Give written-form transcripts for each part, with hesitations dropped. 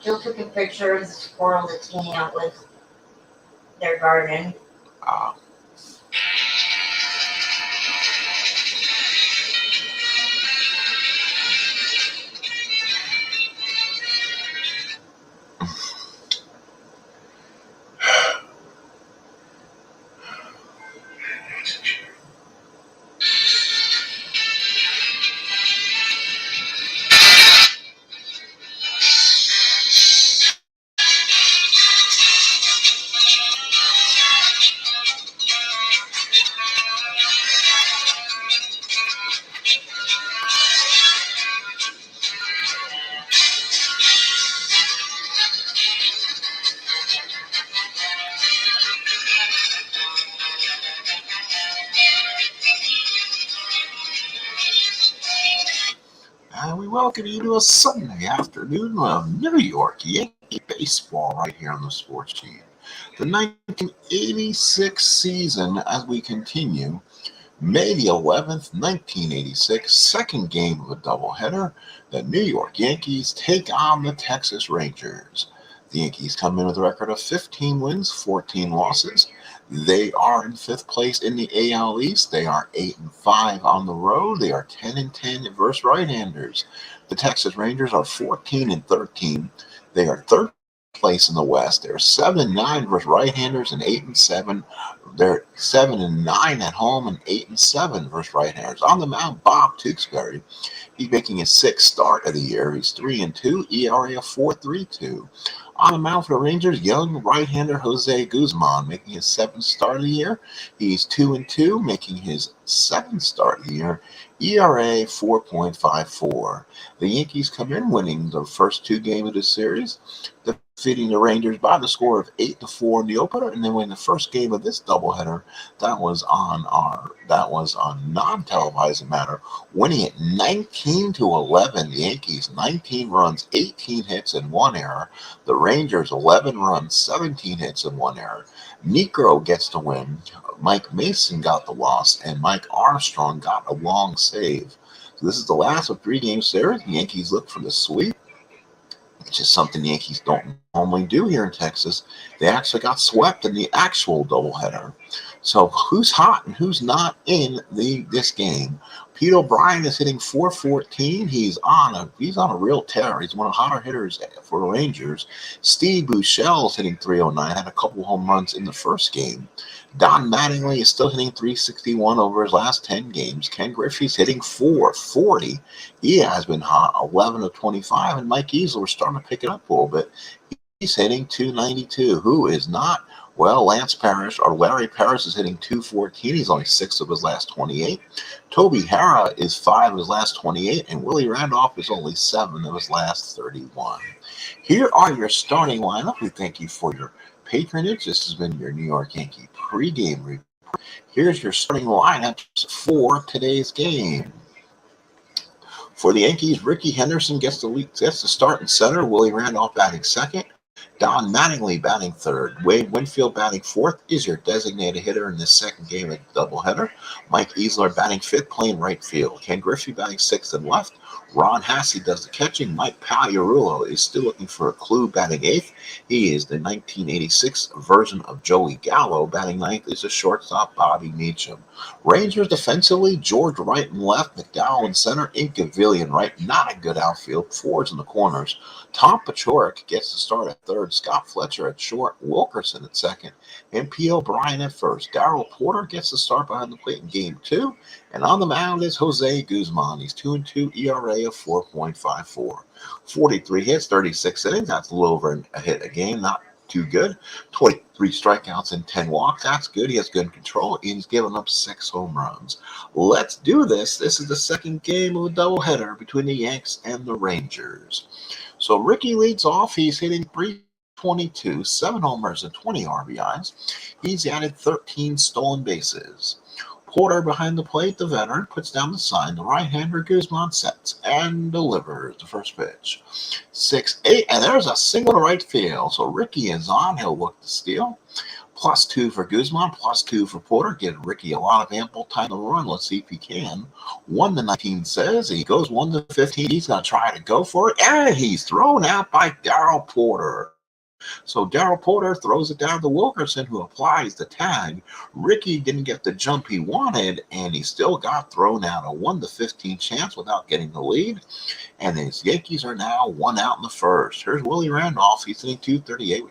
Jill took a picture of the squirrel that's hanging out with their garden. Uh, and we welcome you to a Sunday afternoon of New York Yankee baseball right here on the sports team. The 1986 season as we continue. May the 11th, 1986, second game of a doubleheader. The New York Yankees take on the Texas Rangers. The Yankees come in with a record of 15 wins, 14 losses. They are in fifth place in the AL East. They are 8-5 on the road. They are 10-10 versus right-handers. The Texas Rangers are 14-13. They are third place in the West. They're 7-9 versus right-handers and 8-7. They're 7-9 at home and 8-7 versus right-handers. On the mound, Bob Tewksbury. He's making his sixth start of the year. He's 3-2, ERA of 4.32. On the mound for the Rangers, young right-hander Jose Guzman making his seventh start of the year. He's 2-2, making his seventh start of the year. ERA 4.54. The Yankees come in winning the first two games of the series, defeating the Rangers by the score of 8-4 in the opener, and then win the first game of this doubleheader. That was on non-televised matter, winning it 19-11. The Yankees 19 runs, 18 hits, and 1 error. The Rangers 11 runs, 17 hits, and 1 error. Negro gets the win. Mike Mason got the loss, and Mike Armstrong got a long save. So this is the last of 3-game series. The Yankees look for the sweep, which is something the Yankees don't normally do here in Texas. They actually got swept in the actual doubleheader. So who's hot and who's not in this game? Pete O'Brien is hitting .414. He's on a real tear. He's one of the hotter hitters for the Rangers. Steve Buechele is hitting .309. Had a couple home runs in the first game. Don Mattingly is still hitting .361 over his last 10 games. Ken Griffey's hitting .440. He has been hot, 11 of 25. And Mike Easler, we're starting to pick it up a little bit. He's hitting .292. Who is not? Well, Larry Parrish is hitting .214. He's only 6 of his last 28. Toby Harrah is 5 of his last 28. And Willie Randolph is only 7 of his last 31. Here are your starting lineup. We thank you for your patronage. This has been your New York Yankee pregame report. Here's your starting lineups for today's game. For the Yankees, Ricky Henderson gets the start in center. Willie Randolph batting second. Don Mattingly batting third. Wade Winfield batting fourth is your designated hitter in this second game of the doubleheader. Mike Easler batting fifth, playing right field. Ken Griffey batting sixth and left. Ron Hassey does the catching. Mike Pagliarulo is still looking for a clue, batting eighth. He is the 1986 version of Joey Gallo. Batting ninth is the shortstop, Bobby Meacham. Rangers defensively, George right and left, McDowell in center, Incavillion right. Not a good outfield. Forwards in the corners. Tom Paciorek gets the start at third. Scott Fletcher at short. Wilkerson at second. And P. O'Brien at first. Darrell Porter gets the start behind the plate in game 2. And on the mound is Jose Guzman. He's 2-2, ERA of 4.54. 43 hits, 36 innings. That's a little over a hit a game. Not too good. 23 strikeouts and 10 walks. That's good. He has good control. He's given up 6 home runs. Let's do this. This is the second game of a doubleheader between the Yanks and the Rangers. So Ricky leads off. He's hitting .322, 7 homers and 20 RBIs. He's added 13 stolen bases. Porter behind the plate, the veteran, puts down the sign. The right-hander Guzman sets and delivers the first pitch. 6-8, and there's a single to right field. So Ricky is on. He'll look to steal. +2 for Guzman, +2 for Porter. Give Ricky a lot of ample time to run. Let's see if he can. 1-19 says he goes 1-15. He's going to try to go for it, and he's thrown out by Darryl Porter. So Darryl Porter throws it down to Wilkerson, who applies the tag. Ricky didn't get the jump he wanted, and he still got thrown out. A 1-15 chance without getting the lead. And his Yankees are now 1 out in the first. Here's Willie Randolph. He's hitting .238.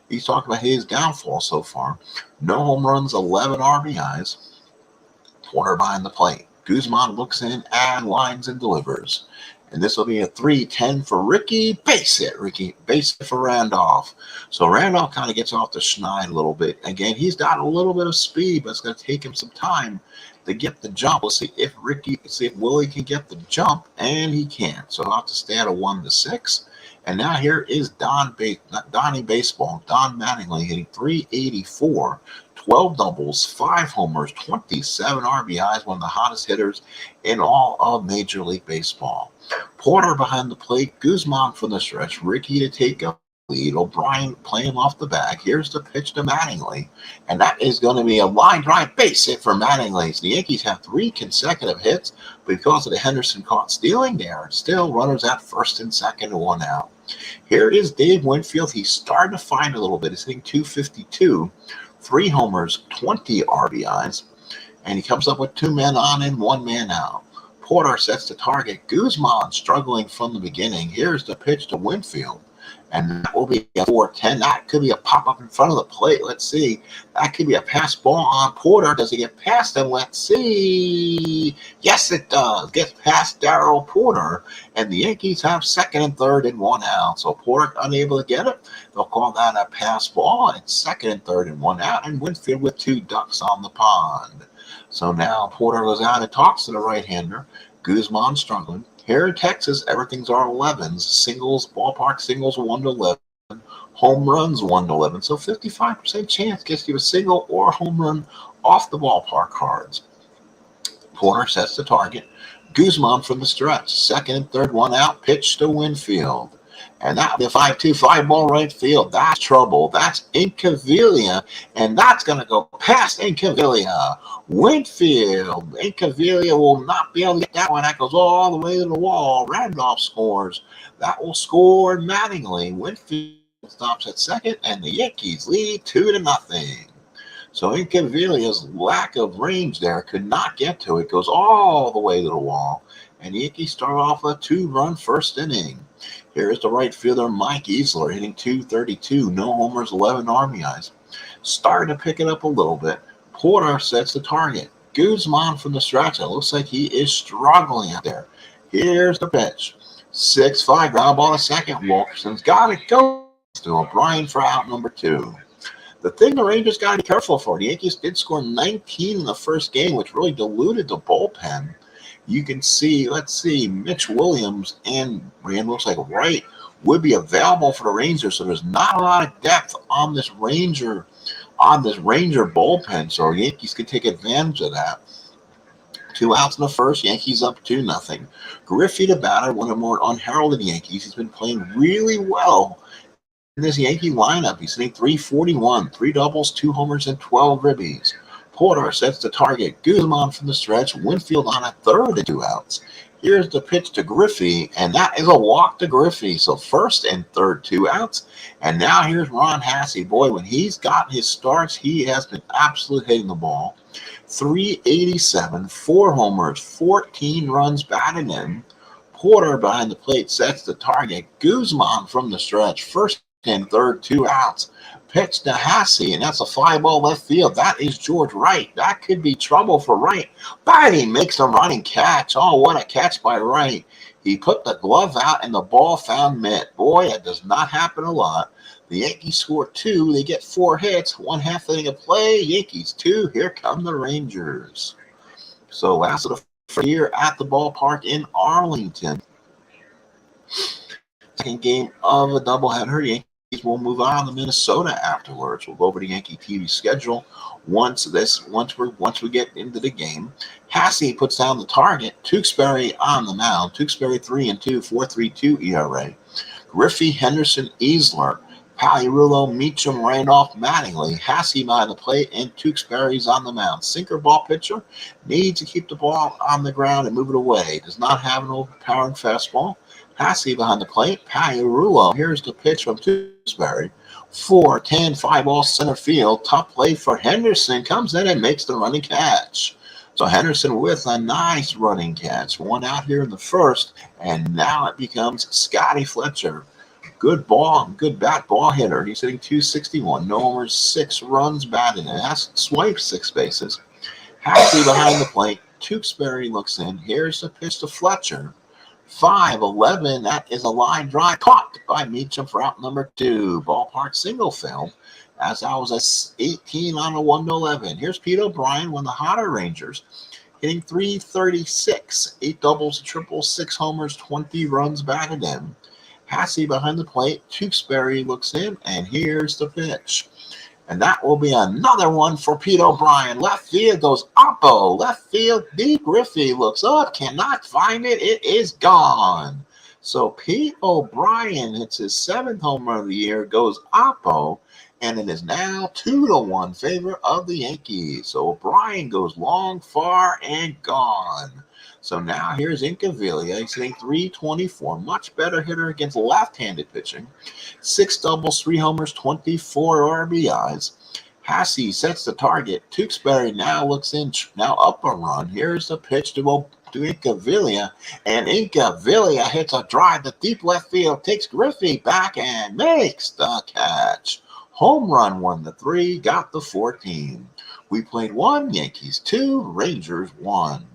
He's talked about his downfall so far. No home runs, 11 RBIs. Porter behind the plate. Guzman looks in and lines and delivers. And this will be a 3-10 for Ricky. Base hit for Randolph. So Randolph kind of gets off the schneid a little bit. Again, he's got a little bit of speed, but it's going to take him some time to get the jump. We'll see if Willie can get the jump, and he can't. So he'll have to stay at a 1-6. And now here is Donnie Baseball, Don Mattingly, hitting .384, 12 doubles, 5 homers, 27 RBIs, one of the hottest hitters in all of Major League Baseball. Porter behind the plate, Guzman from the stretch, Ricky to take a lead, O'Brien playing off the bag. Here's the pitch to Mattingly, and that is going to be a line drive base hit for Mattingly. So the Yankees have 3 consecutive hits because of the Henderson caught stealing. They are still runners at first and second and 1 out. Here is Dave Winfield. He's starting to find a little bit. He's hitting .252, 3 homers, 20 RBIs, and he comes up with 2 men on and 1 man out. Porter sets the target. Guzman struggling from the beginning. Here's the pitch to Winfield, and that will be a 4-10. That could be a pop-up in front of the plate. Let's see. That could be a pass ball on Porter. Does he get past him? Let's see. Yes, it does. Gets past Darryl Porter, and the Yankees have second and third and 1 out. So Porter unable to get it. They'll call that a pass ball. It's second and third and 1 out, and Winfield with 2 ducks on the pond. So now Porter goes out and talks to the right-hander. Guzman struggling. Here in Texas, everything's our 11s. Singles, ballpark singles 1-11. Home runs 1-11. So 55% chance gets you a single or a home run off the ballpark cards. Porter sets the target. Guzman from the stretch. Second and third 1 out. Pitch to Winfield. And that'll be a 5-2 fly ball right field. That's trouble. That's Incaviglia. And that's going to go past Incaviglia. Winfield. Incaviglia will not be able to get that one. That goes all the way to the wall. Randolph scores. That will score Mattingly. Winfield stops at second, and the Yankees lead 2-0. So Incaviglia's lack of range there could not get to it. Goes all the way to the wall. And the Yankees start off a 2-run first inning. Here is the right fielder, Mike Easler, hitting .232. No homers, 11 RBIs. Starting to pick it up a little bit. Porter sets the target. Guzman from the stretch. It looks like he is struggling out there. Here's the pitch. 6-5, ground ball to second. Wilkerson's got it. Goes to O'Brien for out number 2. The thing the Rangers got to be careful for, the Yankees did score 19 in the first game, which really diluted the bullpen. You can see, let's see, Mitch Williams and looks like Wright would be available for the Rangers. So there's not a lot of depth on this Ranger bullpen. So Yankees could take advantage of that. 2 outs in the first, Yankees up 2-0. Griffey the batter, one of the more unheralded Yankees. He's been playing really well in this Yankee lineup. He's hitting .341, 3 doubles, 2 homers, and 12 ribbies. Porter sets the target. Guzman from the stretch. Winfield on a third and 2 outs. Here's the pitch to Griffey, and that is a walk to Griffey. So first and third 2 outs. And now here's Ron Hassey. Boy, when he's got his starts, he has been absolutely hitting the ball. .387, 4 homers, 14 runs batted in. Porter behind the plate sets the target. Guzman from the stretch. First and third 2 outs. Pitch to Hassey, and that's a fly ball left field. That is George Wright. That could be trouble for Wright, but he makes a running catch. Oh, what a catch by Wright. He put the glove out, and the ball found Mitt. Boy, that does not happen a lot. The Yankees score 2. They get 4 hits. 1/2 inning of play. Yankees 2. Here come the Rangers. So last of the first year at the ballpark in Arlington. Second game of a doubleheader. Yankees will move on to Minnesota afterwards. We'll go over the Yankee TV schedule once we get into the game. Hassey puts down the target. Tewksbury on the mound. Tewksbury 3-2, 4.32 ERA. Griffey, Henderson, Easler. Pagliarulo, Meacham, Randolph, Mattingly, Hassey behind the plate, and Tewksbury's on the mound. Sinker ball pitcher needs to keep the ball on the ground and move it away. Does not have an overpowering fastball. Hassey behind the plate. Pagliarulo. Here's the pitch from Tewksbury. 4-10, 5-ball center field. Tough play for Henderson. Comes in and makes the running catch. So Henderson with a nice running catch. One out here in the first, and now it becomes Scotty Fletcher. Good ball, good bat ball hitter. He's hitting .261. No homers, 6 runs batted in. Has swiped 6 bases. Hassey behind the plate. Tewksbury looks in. Here's the pitch to Fletcher. 5-11. That is a line drive caught by Meacham for out number 2. Ballpark single field. As I was a 18 on a 1-11. Here's Pete O'Brien, one of the hotter Rangers, hitting .336. 8 doubles, triples, 6 homers, 20 runs batted in. Hassey behind the plate. Tewksbury looks in, and here's the pitch. And that will be another one for Pete O'Brien. Left field goes Oppo. Left field, deep. Griffey looks up, cannot find it. It is gone. So Pete O'Brien hits his 7th home run of the year, goes Oppo, and it is now 2-1 favor of the Yankees. So O'Brien goes long, far, and gone. So now here's Incaviglia. He's hitting .324. Much better hitter against left-handed pitching. 6 doubles, 3 homers, 24 RBIs. Hassey sets the target. Tewksbury now looks in, now up a run. Here's the pitch to Incaviglia. And Incaviglia hits a drive to deep left field. Takes Griffey back and makes the catch. Home run 1-3. Got the 14. We played 1, Yankees 2, Rangers 1.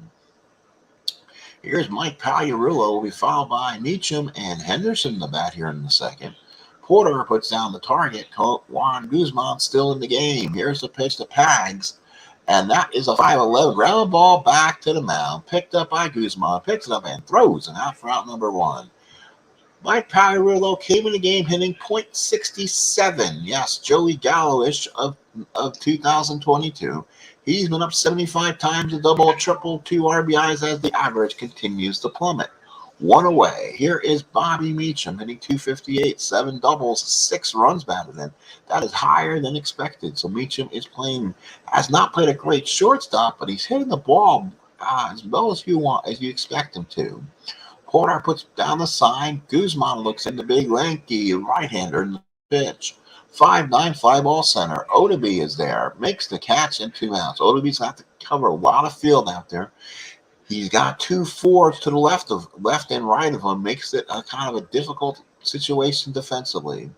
Here's Mike Pagliarulo, will be followed by Meacham and Henderson in the bat here in the second. Porter puts down the target. Juan Guzman still in the game. Here's the pitch to Pags, and that is a 5-11 ground ball back to the mound. Picked up by Guzman, picks it up and throws it out for out number 1. Mike Pagliarulo came in the game hitting .67. Yes, Joey Gallo-ish of 2022. He's been up 75 times, a double, a triple, 2 RBIs as the average continues to plummet. 1 away. Here is Bobby Meacham hitting .258, 7 doubles, 6 runs batted in. That is higher than expected. So Meacham has not played a great shortstop, but he's hitting the ball as well as you expect him to. Porter puts down the sign. Guzman looks in the big lanky right-hander in the pitch. 5'9", 5-ball center. Odabe is there. Makes the catch and 2 outs. Odabe's got to cover a lot of field out there. He's got 2 fours to the left and right of him. Makes it a kind of a difficult situation defensively.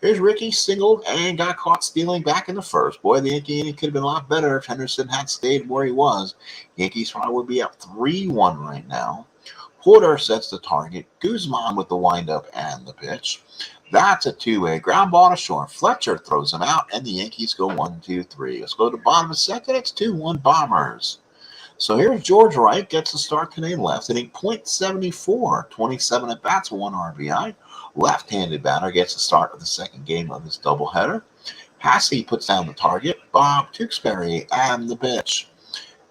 Here's Ricky singled and got caught stealing back in the first. Boy, the Yankee inning could have been a lot better if Henderson had stayed where he was. Yankees probably would be up 3-1 right now. Porter sets the target. Guzman with the windup and the pitch. That's a 2-way ground ball to short. Fletcher throws him out, and the Yankees go 1-2-3. Let's go to the bottom of the second. It's 2-1 Bombers. So here's George Wright, gets the start today left, hitting .74, 27 at bats, 1 RBI. Left-handed batter gets the start of the second game of this doubleheader. Hassey puts down the target. Bob Tewksbury and the pitch.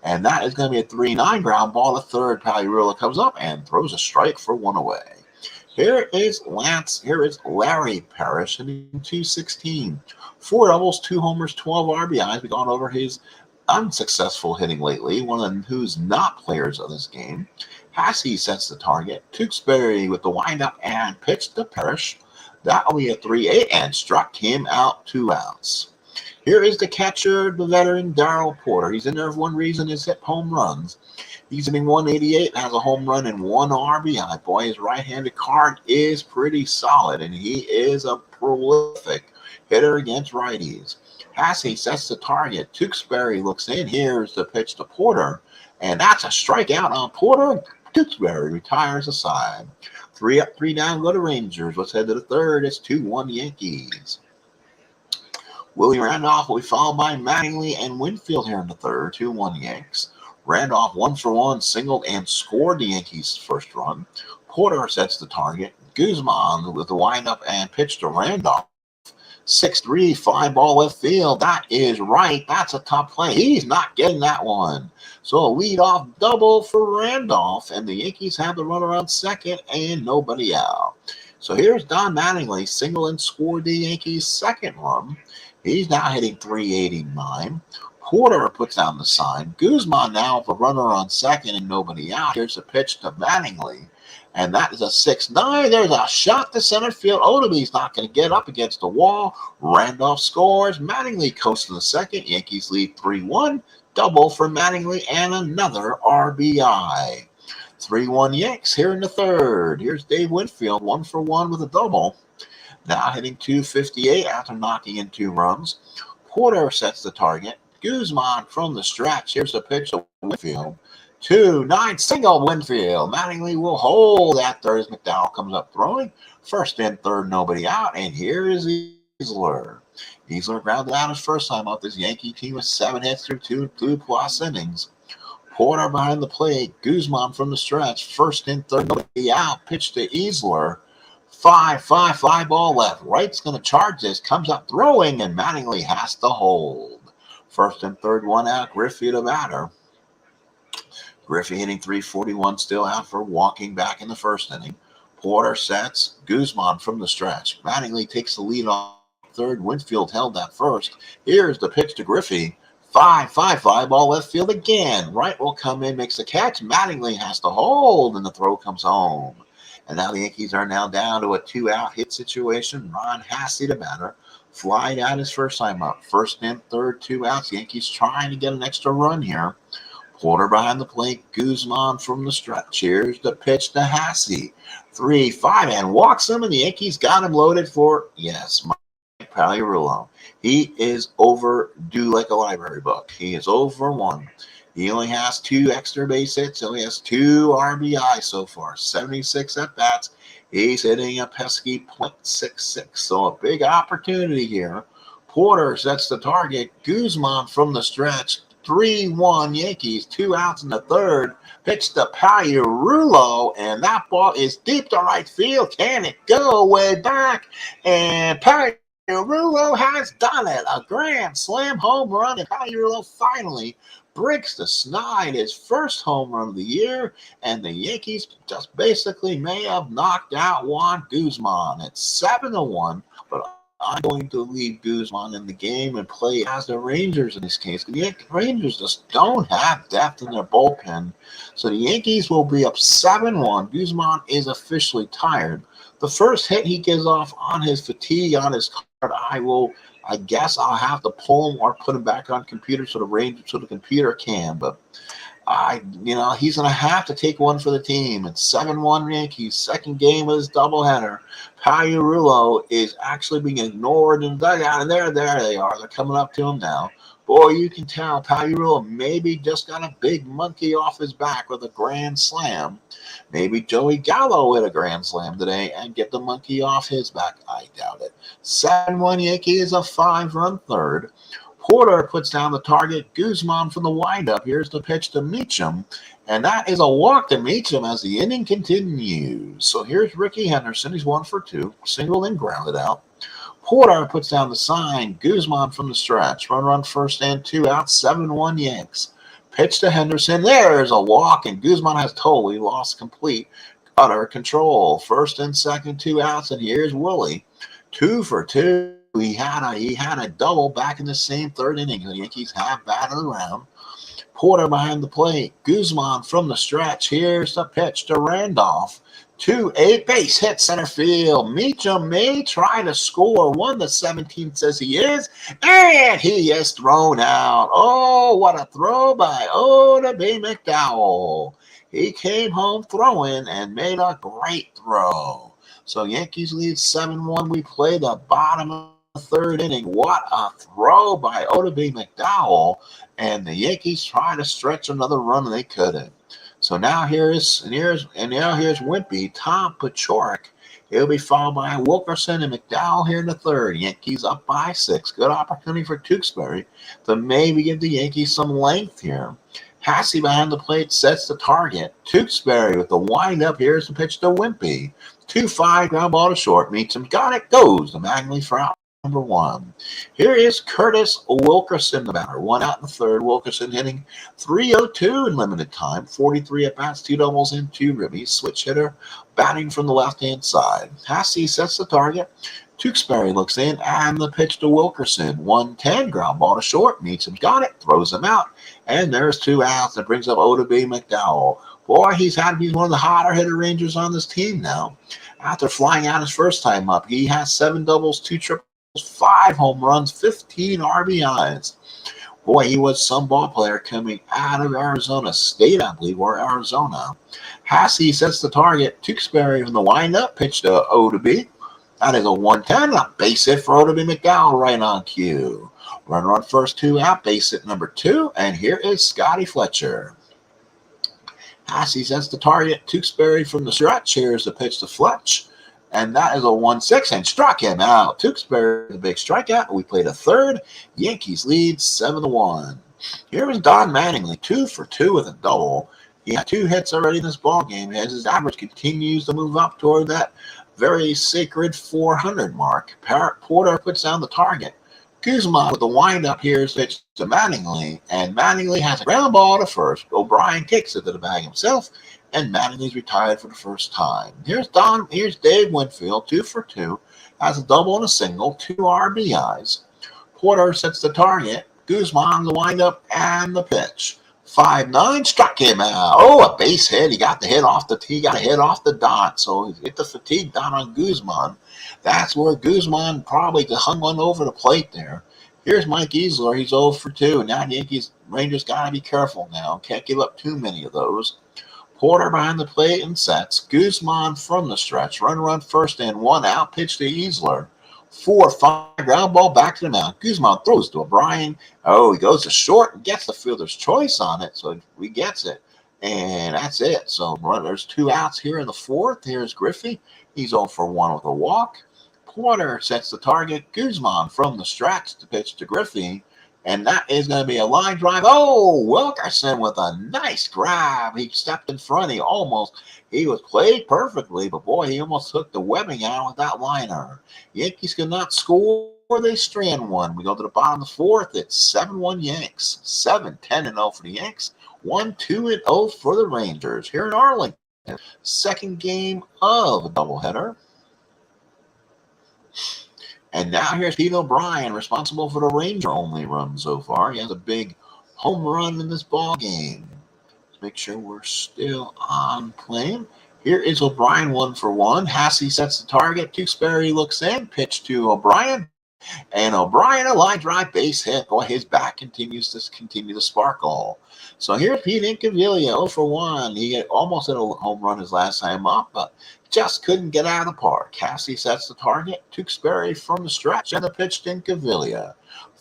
And that is going to be a 3-9 ground ball to third. Pagliarulo comes up and throws a strike for 1 away. Here is Larry Parrish hitting .216. 4 doubles, 2 homers, 12 RBIs. We've gone over his unsuccessful hitting lately, one of them who's not players of this game. Hassey sets the target. Tewksbury with the windup and pitch to Parrish. That will be a 3-8 and struck him out 2 outs. Here is the catcher, the veteran Darryl Porter. He's in there for one reason, is hit home runs. He's hitting .188, has a home run and 1 RBI. Boy, his right-handed card is pretty solid, and he is a prolific hitter against righties. Hassey sets the target. Tewksbury looks in. Here's the pitch to Porter, and that's a strikeout on Porter. Tewksbury retires aside. 3 up, 3 down, go to Rangers. Let's head to the third. It's 2-1 Yankees. Willie Randolph will be followed by Mattingly and Winfield here in the third. 2-1 Yanks. Randolph 1-for-1 singled and scored the Yankees' first run. Porter sets the target. Guzman with the windup and pitch to Randolph. 6-3, 5-ball left field. That is right. That's a top play. He's not getting that one. So a leadoff double for Randolph, and the Yankees have the runner on second and nobody out. So here's Don Mattingly, single and scored the Yankees' second run. He's now hitting 389. Porter puts down the sign. Guzman now with a runner on second and nobody out. Here's a pitch to Mattingly. And that is a 6-9. There's a shot to center field. Odobe's not going to get up against the wall. Randolph scores. Mattingly coasts to the second. Yankees lead 3-1. Double for Mattingly and another RBI. 3-1 Yanks here in the third. Here's Dave Winfield, 1-for-1 with a double. Now hitting 258 after knocking in 2 runs. Porter sets the target. Guzman from the stretch. Here's a pitch to Winfield. 2-9 single Winfield. Mattingly will hold that third as McDowell comes up throwing. First and third, nobody out. And here is Easler. Easler grounded out his first time up. This Yankee team with 7 hits through 2+ innings. Porter behind the plate. Guzman from the stretch. First and third, nobody out. Pitch to Easler. 5 ball left. Wright's going to charge this. Comes up throwing, and Mattingly has to hold. First and third, 1 out. Griffey to batter. Griffey hitting 341, still out for walking back in the first inning. Porter sets. Guzman from the stretch. Mattingly takes the lead on third. Winfield held that first. Here's the pitch to Griffey. 5 ball left field again. Wright will come in, makes the catch. Mattingly has to hold, and the throw comes home. And now the Yankees are now down to a 2-out hit situation. Ron Hassey to batter. Flying out his first time up. First and third, 2 outs. Yankees trying to get an extra run here. Porter behind the plate. Guzman from the stretch. Here's the pitch to Hassey. 3-5 and walks him, and the Yankees got him loaded for, yes, Mike Pagliarulo. He is overdue like a library book. He is over 1. He only has 2 extra base hits. He only has 2 RBI so far. 76 at-bats. He's hitting a pesky .66. So a big opportunity here. Porter sets the target. Guzman from the stretch. 3-1 Yankees. 2 outs in the third. Pitch to Pagliarulo, and that ball is deep to right field. Can it go way back? And Pagliarulo has done it. A grand slam home run, and Pagliarulo finally breaks the snide, his first home run of the year, and the Yankees just basically may have knocked out Juan Guzman. It's 7-1, but I'm going to leave Guzman in the game and play as the Rangers in this case. The Rangers just don't have depth in their bullpen, so the Yankees will be up 7-1. Guzman is officially tired. The first hit he gives off on his fatigue on his card, I guess I'll have to pull him or put him back on computer so the computer can. But he's going to have to take one for the team. It's 7-1 Yankees. Second game of his doubleheader. Pagliarulo is actually being ignored in the dugout, and there they are. They're coming up to him now. Boy, you can tell Pagliarulo maybe just got a big monkey off his back with a grand slam. Maybe Joey Gallo hit a grand slam today and get the monkey off his back. I doubt it. 7-1 Yankees, a 5-run third. Porter puts down the target. Guzman from the windup. Here's the pitch to Meacham. And that is a walk to Meacham as the inning continues. So here's Ricky Henderson. He's 1-for-2. Single and grounded out. Porter puts down the sign. Guzman from the stretch. Run first and 2 outs. 7-1 Yanks. Pitch to Henderson. There's a walk, and Guzman has totally lost complete utter control. First and second, 2 outs, and here's Willie. 2-for-2. He had a double back in the same third inning. The Yankees have batted around. Porter behind the plate. Guzman from the stretch. Here's the pitch to Randolph. 2-8 base hit center field. Meacham may try to score. 1-17 says he is, and he is thrown out. Oh, what a throw by Odobe McDowell. He came home throwing and made a great throw. So Yankees lead 7-1. We play the bottom of the third inning. What a throw by Odobe McDowell, and the Yankees try to stretch another run, and they couldn't. So now here's Wimpy, Tom Paciorek. He'll be followed by Wilkerson and McDowell here in the third. Yankees up by 6. Good opportunity for Tewksbury to maybe give the Yankees some length here. Hassey behind the plate sets the target. Tewksbury with the windup. Here's the pitch to Wimpy. 2-5 ground ball to short. Meets him. Got it. Goes to Mattingly for out. number 1. Here is Curtis Wilkerson, the batter. 1 out in the 3rd. Wilkerson hitting .302 in limited time. 43 at-bats, 2 doubles, and 2 ribbies. Switch hitter, batting from the left-hand side. Hasse sets the target. Tewksbury looks in, and the pitch to Wilkerson. 1-10, ground ball to short. Meets him, got it, throws him out. And there's 2 outs. That brings up O.B. McDowell. Boy, he's one of the hotter hitter Rangers on this team now. After flying out his first time up, he has 7 doubles, 2 triples, 5 home runs, 15 RBIs. Boy, he was some ball player coming out of Arizona State, I believe, or Arizona. Hasse sets the target. Tewksbury from the windup, pitch to O.B. That is a 1-10, a base hit for O.B. McDowell right on cue. Runner on first, 2 out, base hit number 2, and here is Scotty Fletcher. Hasse sets the target. Tewksbury from the stretch. Here's the pitch to Fletch. And that is a 1-6 and struck him out. Tewksbury, the big strikeout. We played a 3rd. Yankees lead 7-1. Here is Don Mattingly, 2 for 2 with a double. He had 2 hits already in this ballgame as his average continues to move up toward that very sacred 400 mark. Porter puts down the target. Guzman with the windup here is pitched to Mattingly, and Mattingly has a ground ball to first. O'Brien kicks it to the bag himself, and Mattingly's retired for the first time. Here's Dave Winfield, 2 for 2, has a double and a single, 2 RBIs. Porter sets the target. Guzman the windup and the pitch. 5-9, struck him out. Oh, a base hit. He got a hit off the dot. So he hit the fatigue dot on Guzman. That's where Guzman probably hung one over the plate there. Here's Mike Easler. He's 0 for 2. Now Rangers got to be careful now. Can't give up too many of those. Porter behind the plate and sets. Guzman from the stretch. Runner on first and 1 out. Pitch to Easler. 4-5, ground ball back to the mound. Guzman throws to O'Brien. Oh, he goes to short and gets the fielder's choice on it, so he gets it. And that's it. So there's 2 outs here in the 4th. Here's Griffey. He's 0 for 1 with a walk. Porter sets the target. Guzman from the stretch to pitch to Griffey. And that is going to be a line drive. Oh, Wilkerson with a nice grab. He stepped in front. He was played perfectly, but boy, he almost took the webbing out with that liner. Yankees could not score. They strand one. We go to the bottom of the 4th. It's 7-1 Yanks. 7-10-0 for the Yanks. 1-2-0 for the Rangers here in Arlington. Second game of a doubleheader. And now here's Pete O'Brien, responsible for the Ranger-only run so far. He has a big home run in this ball game. Let's make sure we're still on plane. Here is O'Brien, 1 for 1. Hasse sets the target. Tewksbury looks in. Pitch to O'Brien. And O'Brien, a line drive, base hit. Boy, his back continues to sparkle. So here's Pete Incaviglia, 0 for 1. He almost hit a home run his last time up, but just couldn't get out of the park. Hasse sets the target. Tewksbury from the stretch and the pitch to Incaviglia.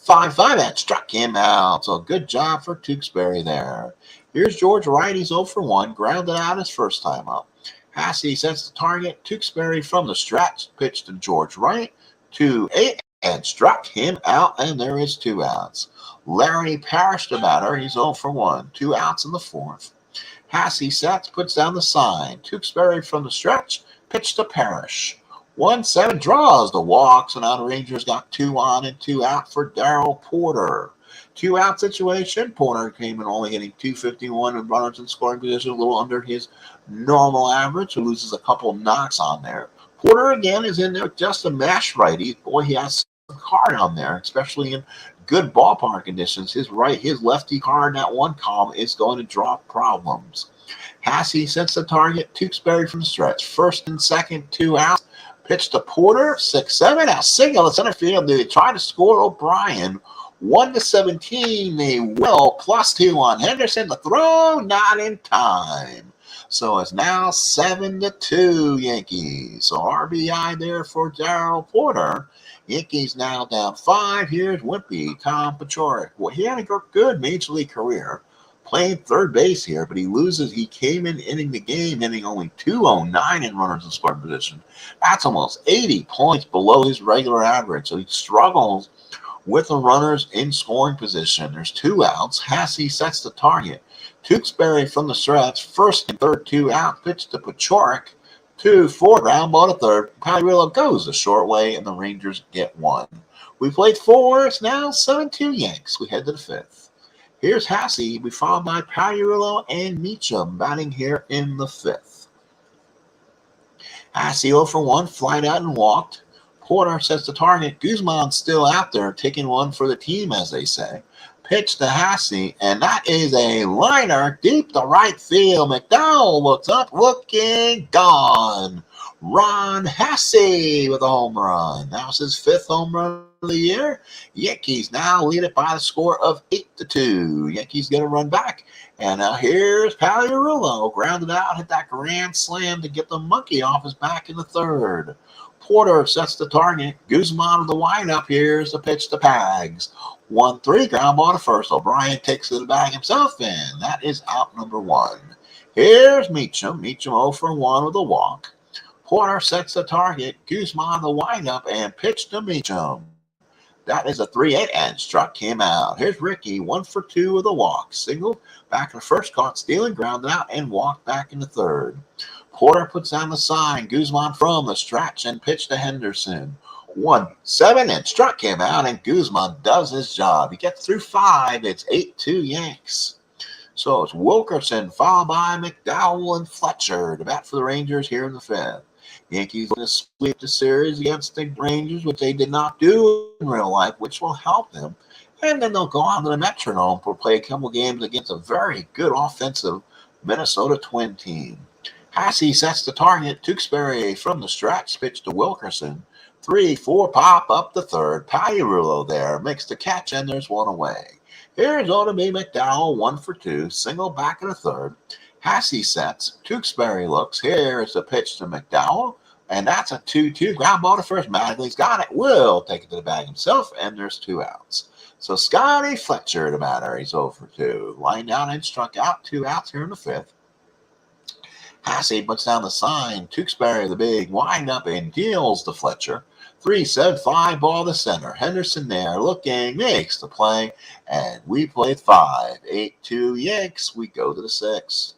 5-5 and struck him out. So good job for Tewksbury there. Here's George Wright. He's 0 for 1. Grounded out his first time up. Hasse sets the target. Tewksbury from the stretch. Pitch to George Wright. 2-8 and struck him out. And there is 2 outs. Larry Parrish, the batter. He's 0 for 1. 2 outs in the 4th. Hasse sets, puts down the sign. Tewksbury from the stretch. Pitch to Parrish. 1-7 draws the walk. So now the Rangers got 2 on and 2 out for Darrell Porter. 2 out situation. Porter came in only hitting .251 with runners in scoring position, a little under his normal average. So loses a couple knocks on there. Porter again is in there just a mash righty. Boy, he has some card on there, especially in good ballpark conditions. His lefty card in that one column is going to draw problems. Hasse sets the target. Tewksbury from the stretch. First and second, 2 outs. Pitch to Porter. 6-7. Now single to center field. They try to score O'Brien. 1-17. They will. +2 on Henderson. The throw not in time. So it's now 7-2 Yankees. So RBI there for Darrell Porter. Yankees now down 5. Here's Wimpy, Tom Paciorek. Well, he had a good major league career, playing third base here, but he loses. He came in inning the game, hitting only .209 in runners in scoring position. That's almost 80 points below his regular average. So he struggles with the runners in scoring position. There's 2 outs. Hasse sets the target. Tewksbury from the stretch. First and third, 2 out. Pitch to Paciorek. 2-4, ground ball to third. Pagliarulo goes the short way, and the Rangers get 1. We played 4. It's now 7-2 Yanks. We head to the 5th. Here's Hasse. We followed by Pagliarulo and Meacham batting here in the 5th. Hasse 0 for 1, flied out and walked. Porter sets the target. Guzman still out there, taking one for the team, as they say. Pitch to Hasse, and that is a liner deep to right field. McDowell looks up, looking, gone. Ron Hasse with a home run. That was his 5th home run of the year. Yankees now lead it by the score of 8-2. Yankees get a run back. And now here's Pagliarulo. Grounded out, hit that grand slam to get the monkey off his back in the 3rd. Porter sets the target. Guzman with the windup. Here's the pitch to Pags. 1-3, ground ball to first. O'Brien takes it to the bag himself, and that is out number 1. Here's Meacham. Meacham 0 for 1 with a walk. Porter sets the target. Guzman the windup and pitch to Meacham. That is a 3-8, and struck him out. Here's Ricky, 1 for 2 with a walk. Single, back in the first, caught stealing, grounded out, and walked back in the 3rd. Porter puts down the sign. Guzman from the stretch and pitch to Henderson. 1-7, and struck him out, and Guzman does his job. He gets through 5. It's 8-2 Yanks. So it's Wilkerson followed by McDowell and Fletcher to bat for the Rangers here in the 5th. Yankees will sweep the series against the Rangers, which they did not do in real life, which will help them. And then they'll go on to the Metronome to play a couple games against a very good offensive Minnesota Twin team. Hasse sets the target. Tewksbury from the stretch, pitch to Wilkerson. 3-4 pop up the 3rd. Pagliarulo there makes the catch, and there's one away. Here's Otomy McDowell, 1 for 2, single back in the 3rd. Hasse sets. Tewksbury looks. Here's the pitch to McDowell, and that's a 2-2 ground ball to first. Mattingly's got it. Will take it to the bag himself, and there's 2 outs. So Scotty Fletcher to batter. He's 0 for 2. Lined down and struck out. 2 outs here in the 5th. Hasse puts down the sign. Tewksbury, the big wind-up, and deals to Fletcher. 3-7-5 ball to center. Henderson there looking, makes the play, and we played 5. 8-2 Yanks. We go to the 6th.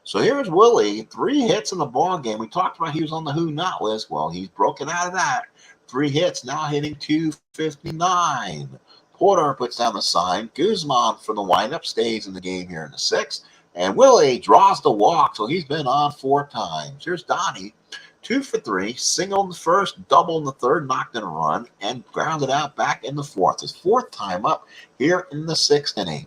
So here's Willie. 3 hits in the ball game. We talked about he was on the who not list. Well, he's broken out of that. 3 hits, now hitting .259. Porter puts down the sign. Guzman from the windup stays in the game here in the 6th. And Willie draws the walk, so he's been on 4 times. Here's Donnie, 2 for 3, single in the 1st, double in the 3rd, knocked in a run, and grounded out back in the 4th. His 4th time up here in the 6th inning.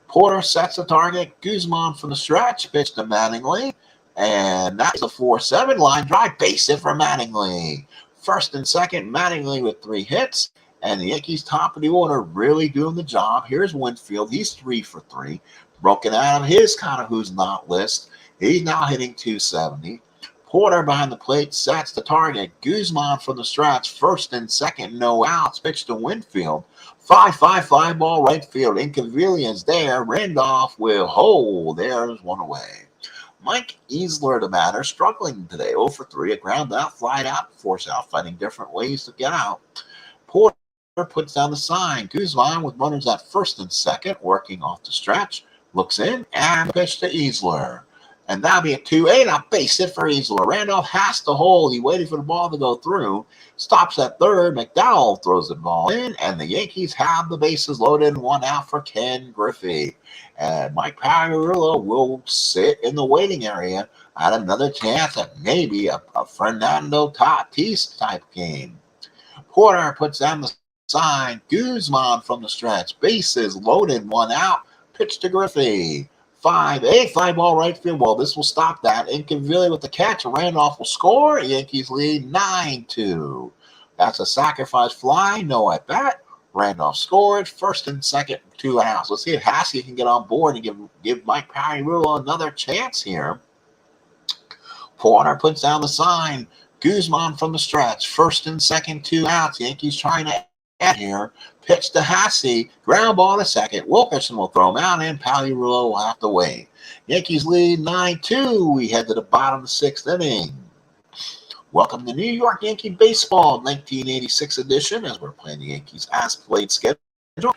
Porter sets the target. Guzman from the stretch, pitch to Mattingly, and that's a 4-7 line drive, base hit for Mattingly. 1st and 2nd, Mattingly with 3 hits, and the Yankees top of the order really doing the job. Here's Winfield. He's 3 for 3. Broken out of his kind of who's not list. He's now hitting .270. Porter behind the plate sets the target. Guzman from the stretch, 1st and 2nd, no outs. Pitch to Winfield. 5-5 ball right field. Inconvenience there. Randolph will hold. There's one away. Mike Easler, the batter, struggling today. 0 for 3. A ground out, flied out, force out, finding different ways to get out. Porter puts down the sign. Guzman with runners at 1st and 2nd, working off the stretch. Looks in and pitch to Easler. And that'll be a 2-8. A base hit for Easler. Randolph has to hold. He waited for the ball to go through. Stops at 3rd. McDowell throws the ball in. And the Yankees have the bases loaded and 1 out for Ken Griffey. And Mike Pagliarulo will sit in the waiting area at another chance at maybe a Fernando Tatis type game. Porter puts down the sign. Guzman from the stretch. Bases loaded, 1 out. Pitch to Griffey. 5-8, fly ball right field. Well, this will stop that. Inconvenient with the catch. Randolph will score. Yankees lead 9-2. That's a sacrifice fly. No at bat. Randolph scored. 1st and 2nd, 2 outs. Let's see if Hasse can get on board and give Mike Pagliarulo another chance here. Porter puts down the sign. Guzman from the stretch. 1st and 2nd, 2 outs. Yankees trying to add here. Pitch to Hasse. Ground ball to 2nd. Wilkerson will throw him out, and Pagliarulo will have to wait. Yankees lead 9-2. We head to the bottom of the 6th inning. Welcome to New York Yankee Baseball 1986 edition, as we're playing the Yankees as played schedule,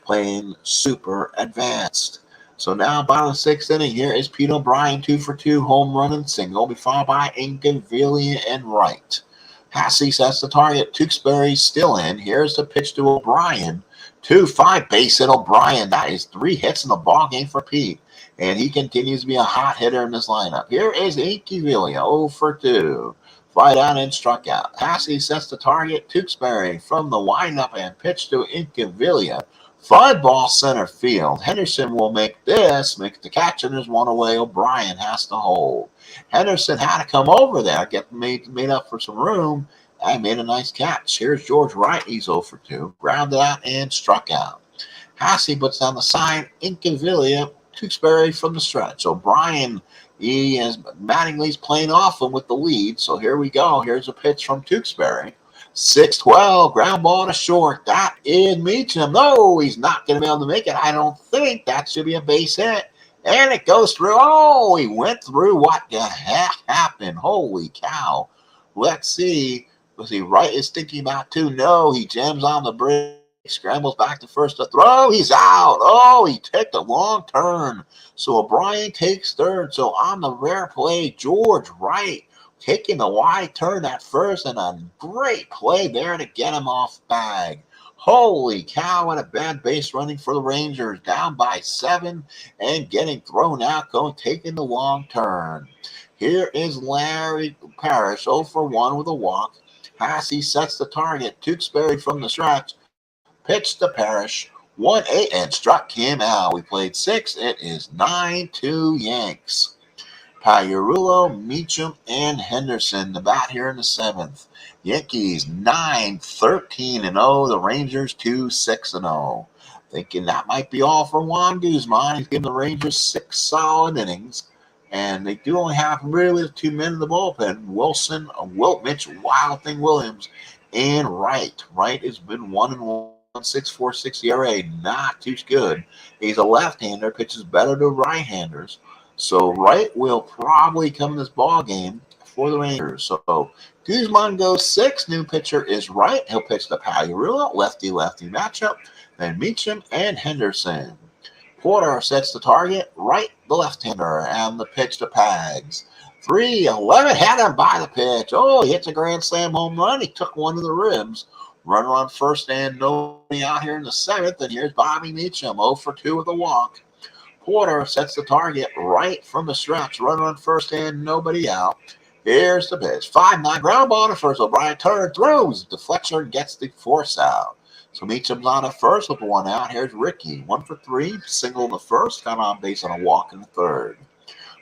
playing super advanced. So now, bottom of the 6th inning, here is Pete O'Brien, 2 for 2, home run and single, be followed by Inconvenient and Wright. Hassey sets the target. Tewksbury still in. Here's the pitch to O'Brien. 2-5 base hit O'Brien. That is 3 hits in the ball game for Pete. And he continues to be a hot hitter in this lineup. Here is Inkivilia, 0 for 2. Fly down and struck out. Hassey sets the target. Tewksbury from the windup and pitch to Inkivilia. 5-ball center field. Henderson will make the catch, and there's one away. O'Brien has to hold. Henderson had to come over there, get made up for some room, and made a nice catch. Here's George Wright. He's 0 for 2. Grounded out and struck out. Hassey puts down the sign. Inkivilia, Tewksbury from the stretch. O'Brien, Mattingly's playing off him with the lead. So here we go. Here's a pitch from Tewksbury. 6-12, ground ball to short. That is Meacham. No, he's not going to be able to make it. I don't think that should be a base hit. And it goes through. Oh, he went through. What the heck happened? Holy cow. Let's see. Was he right? Is thinking about 2? No, he jams on the bridge. Scrambles back to first to throw. He's out. Oh, he took a long turn. So O'Brien takes third. So on the rare play, George Wright taking the wide turn at first, and a great play there to get him off bag. Holy cow, what a bad base running for the Rangers. Down by 7 and getting thrown out, taking the long turn. Here is Larry Parrish, 0 for 1 with a walk. Hassey sets the target. Tewksbury from the stretch. Pitch to Parrish. 1-8 and struck him out. We played 6. It is 9-2 Yanks. Pagliarulo, Meacham, and Henderson, the bat here in the 7th. Yankees 9-13-0. The Rangers 2-6-0. Thinking that might be all for Juan Guzman. He's given the Rangers 6 solid innings. And they do only have really 2 men in the bullpen. Wilson, Mitch, Wild Thing Williams, and Wright. Wright has been 1-1. 6.46 ERA, not too good. He's a left-hander, pitches better to right-handers. So Wright will probably come in this ball game for the Rangers. So Guzman goes 6. New pitcher is Wright. He'll pitch the Pagliarulo, lefty-lefty matchup. Then Meacham and Henderson. Porter sets the target. Wright, the left-hander, and the pitch to Pags. 3-11 had him by the pitch. Oh, he hits a grand slam home run. He took one to the ribs. Runner on first and nobody out here in the 7th. And here's Bobby Meacham, 0 for 2 with a walk. Porter sets the target right from the stretch. Runner on first and nobody out. Here's the pitch. 5-9 ground ball to first. O'Brien turns, throws. Deflection gets the force out. So Meacham's on at first with 1 out. Here's Ricky, 1 for 3. Single in the first. Got on base on a walk in the 3rd.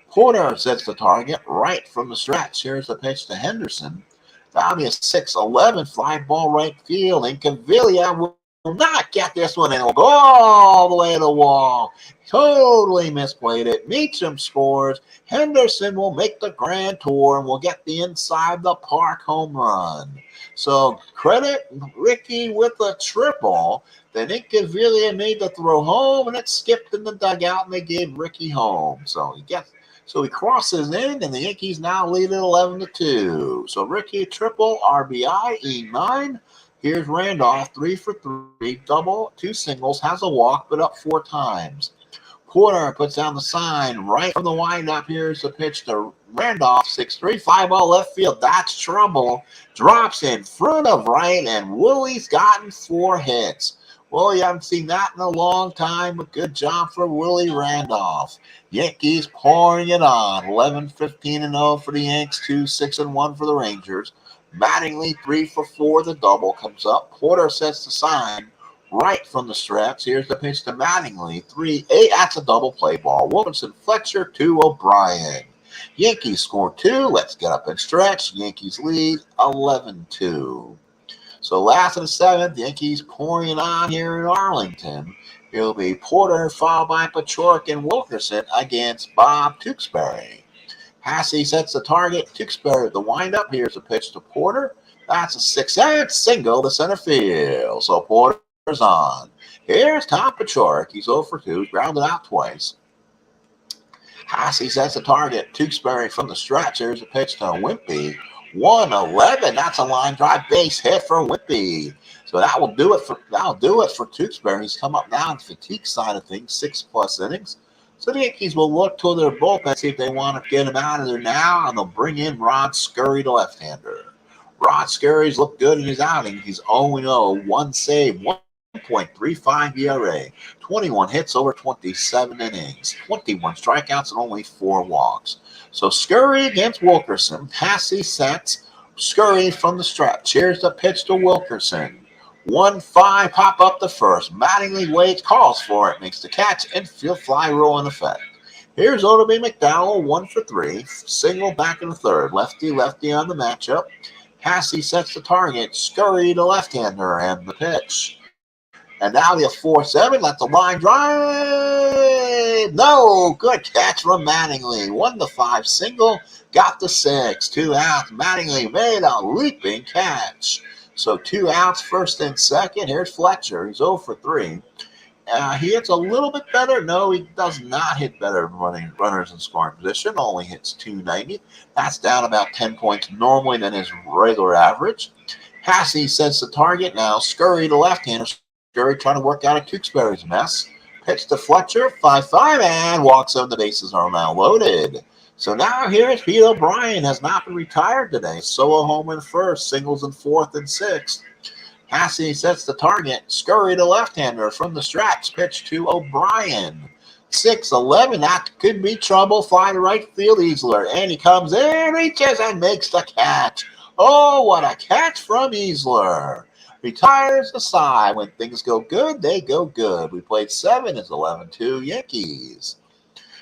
Porter sets the target right from the stretch. Here's the pitch to Henderson. That'll be a 6-11 fly ball right field. And Cavilla will not get this one, and it'll go all the way to the wall. Totally misplayed it. Meacham scores. Henderson will make the grand tour and will get the inside the park home run. So credit Ricky with a triple. Then Cavilla made the throw home, and it skipped in the dugout, and they gave Ricky home. So he crosses in, and the Yankees now lead at 11-2. So Ricky triple, RBI, E9. Here's Randolph, 3 for 3, double, 2 singles, has a walk, but up 4 times. Porter puts down the sign right from the windup. Here's the pitch to Randolph, 6-3, 5-ball left field. That's trouble. Drops in front of Wright, and Willie's gotten 4 hits. Well, you haven't seen that in a long time, but good job for Willie Randolph. Yankees pouring it on. 11-15-0 for the Yanks, 2-6-1 for the Rangers. Mattingly, 3 for 4. The double comes up. Porter sets the sign right from the stretch. Here's the pitch to Mattingly. 3-8. That's a double play ball. Wilkinson, Fletcher to O'Brien. Yankees score 2. Let's get up and stretch. Yankees lead 11-2. So last of the 7th, Yankees pouring it on here in Arlington. It'll be Porter followed by Pachork and Wilkerson against Bob Tewksbury. Hassey sets the target. Tewksbury the windup. Here's a pitch to Porter. That's a 6-8 single to center field. So Porter's on. Here's Tom Pachork. He's 0 for 2. Grounded out twice. Hassey sets the target. Tewksbury from the stretch. Here's a pitch to Wimpy. 1-11. That's a line drive base hit for Wimpy. So that'll do it for Tewksbury. He's come up now on the fatigue side of things, 6+ innings. So the Yankees will look to their bullpen, see if they want to get him out of there now, and they'll bring in Ron Scurry, the left-hander. Rod Scurry's looked good in his outing. He's 0-0, 1 save, 1.35 ERA, 21 hits over 27 innings, 21 strikeouts, and only 4 walks. So Scurry against Wilkerson. Passy sets. Scurry from the Strat. Cheers the pitch to Wilkerson. 1-5, pop up the first. Mattingly waits, calls for it, makes the catch, infield fly roll in effect. Here's Otoby McDowell, 1 for 3. Single back in the third. Lefty on the matchup. Passy sets the target. Scurry the left-hander and the pitch. And now the 4-7, let the line drive. No, good catch from Mattingly. 1-5 single, got the 6. 2 outs. Mattingly made a leaping catch. So 2 outs, first and second. Here's Fletcher. He's 0 for 3. He hits a little bit better. No, he does not hit better running runners in scoring position. Only hits 290. That's down about 10 points normally than his regular average. Passy sets the target. Now Scurry the left-hander. Scurry trying to work out a Tewksbury's mess. Pitch to Fletcher, 5-5, and walks on. The bases are now loaded. So now here's Pete O'Brien. Has not been retired today. Solo home in first, singles in fourth and sixth. Passy sets the target. Scurry the left-hander from the Strats. Pitch to O'Brien. 6-11, that could be trouble. Fly to right field, Easler. And he comes in, reaches, and makes the catch. Oh, what a catch from Easler. Retires aside. When things go good, they go good. We played 7. It's 11-2 Yankees.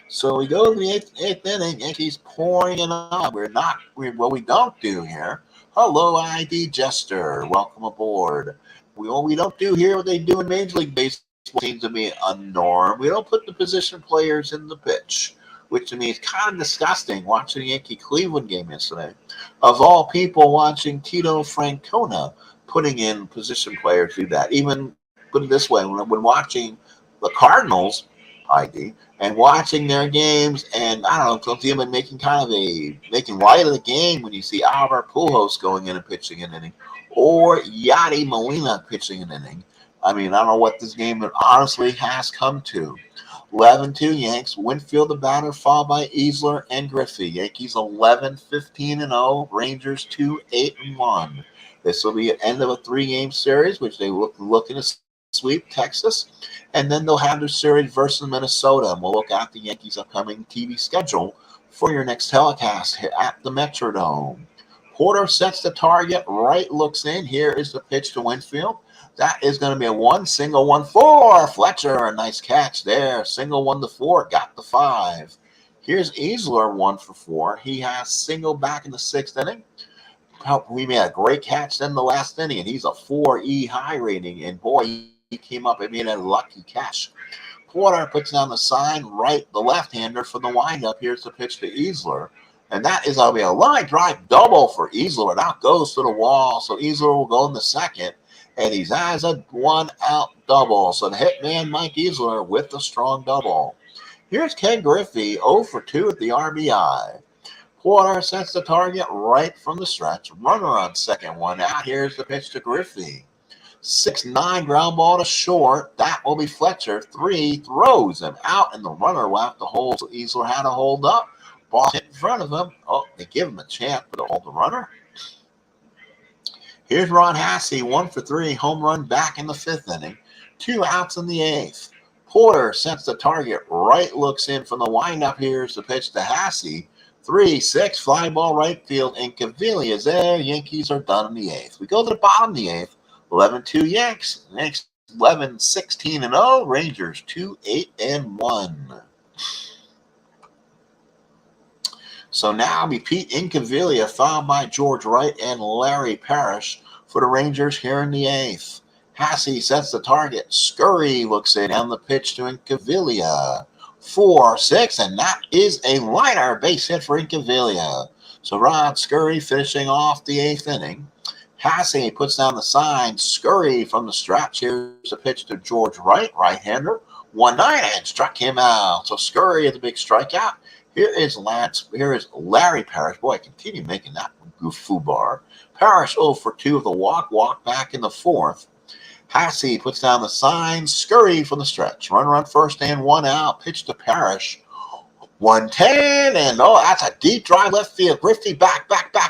So we go to the eighth inning. Yankees pouring it on. What we don't do here. Hello, ID Jester. Welcome aboard. We don't do here what they do in Major League Baseball. Seems to be a norm. We don't put the position players in the pitch, which to me is kind of disgusting. Watching the Yankee Cleveland game yesterday. Of all people, watching Tito Francona putting in position players do that. Even put it this way, when watching the Cardinals ID and watching their games, and I don't know, even making light of the game when you see Albert Pujols going in and pitching an inning, or Yadi Molina pitching an inning. I mean, I don't know what this game honestly has come to. 11-2 Yanks. Winfield the batter, followed by Easler and Griffey. Yankees 11-15-0. Rangers 2-8-1. This will be an end of a 3-game series, which they looking to sweep Texas. And then they'll have their series versus Minnesota. And we'll look at the Yankees' upcoming TV schedule for your next telecast here at the Metrodome. Porter sets the target. Right looks in. Here is the pitch to Winfield. That is going to be a 1-4. Fletcher, a nice catch there. Single 1-4. Got the 5. Here's Easler 1 for 4. He has single back in the 6th inning. We made a great catch then the last inning, and he's a 4E high rating. And boy, he came up and made a lucky catch. Porter puts down the sign, the left-hander for the windup. Here's the pitch to Easler. And that is going to be a line drive double for Easler. And out goes to the wall. So Easler will go in the second. And he has a 1-out double. So the hitman, Mike Easler, with the strong double. Here's Ken Griffey, 0 for 2 at the RBI. Porter sets the target right from the stretch. Runner on second, 1 out. Here's the pitch to Griffey. 6-9 ground ball to short. That will be Fletcher. 3 throws him out, and the runner will have to hold. So Easler had to hold up. Ball hit in front of him. Oh, they give him a chance to hold the runner. Here's Ron Hassey, 1 for 3. Home run back in the 5th inning. 2 outs in the 8th. Porter sets the target. Right looks in from the windup. Here's the pitch to Hassey. 3-6, fly ball right field, and Cavili is there. Yankees are done in the 8th. We go to the bottom of the 8th. 11-2 Yanks. Next 11-16-0. Rangers 2-8-1. So now we Pete Incaviglia, followed by George Wright and Larry Parrish for the Rangers here in the 8th. Hassey sets the target. Scurry looks in on the pitch to Incaviglia. 4-6, and that is a liner base hit for Incaviglia. So Rod Scurry finishing off the 8th inning. Hassey puts down the sign. Scurry from the stretch. Here's a pitch to George Wright, right-hander. 1-9, and struck him out. So Scurry is a big strikeout. Here is Larry Parrish. Boy, I continue making that foobar. Parrish 0 for 2 of the walk back in the 4th. Hassey puts down the sign. Scurry from the stretch. Runner on first and 1 out. Pitch to Parrish. 110, and that's a deep drive left field. Griffey back,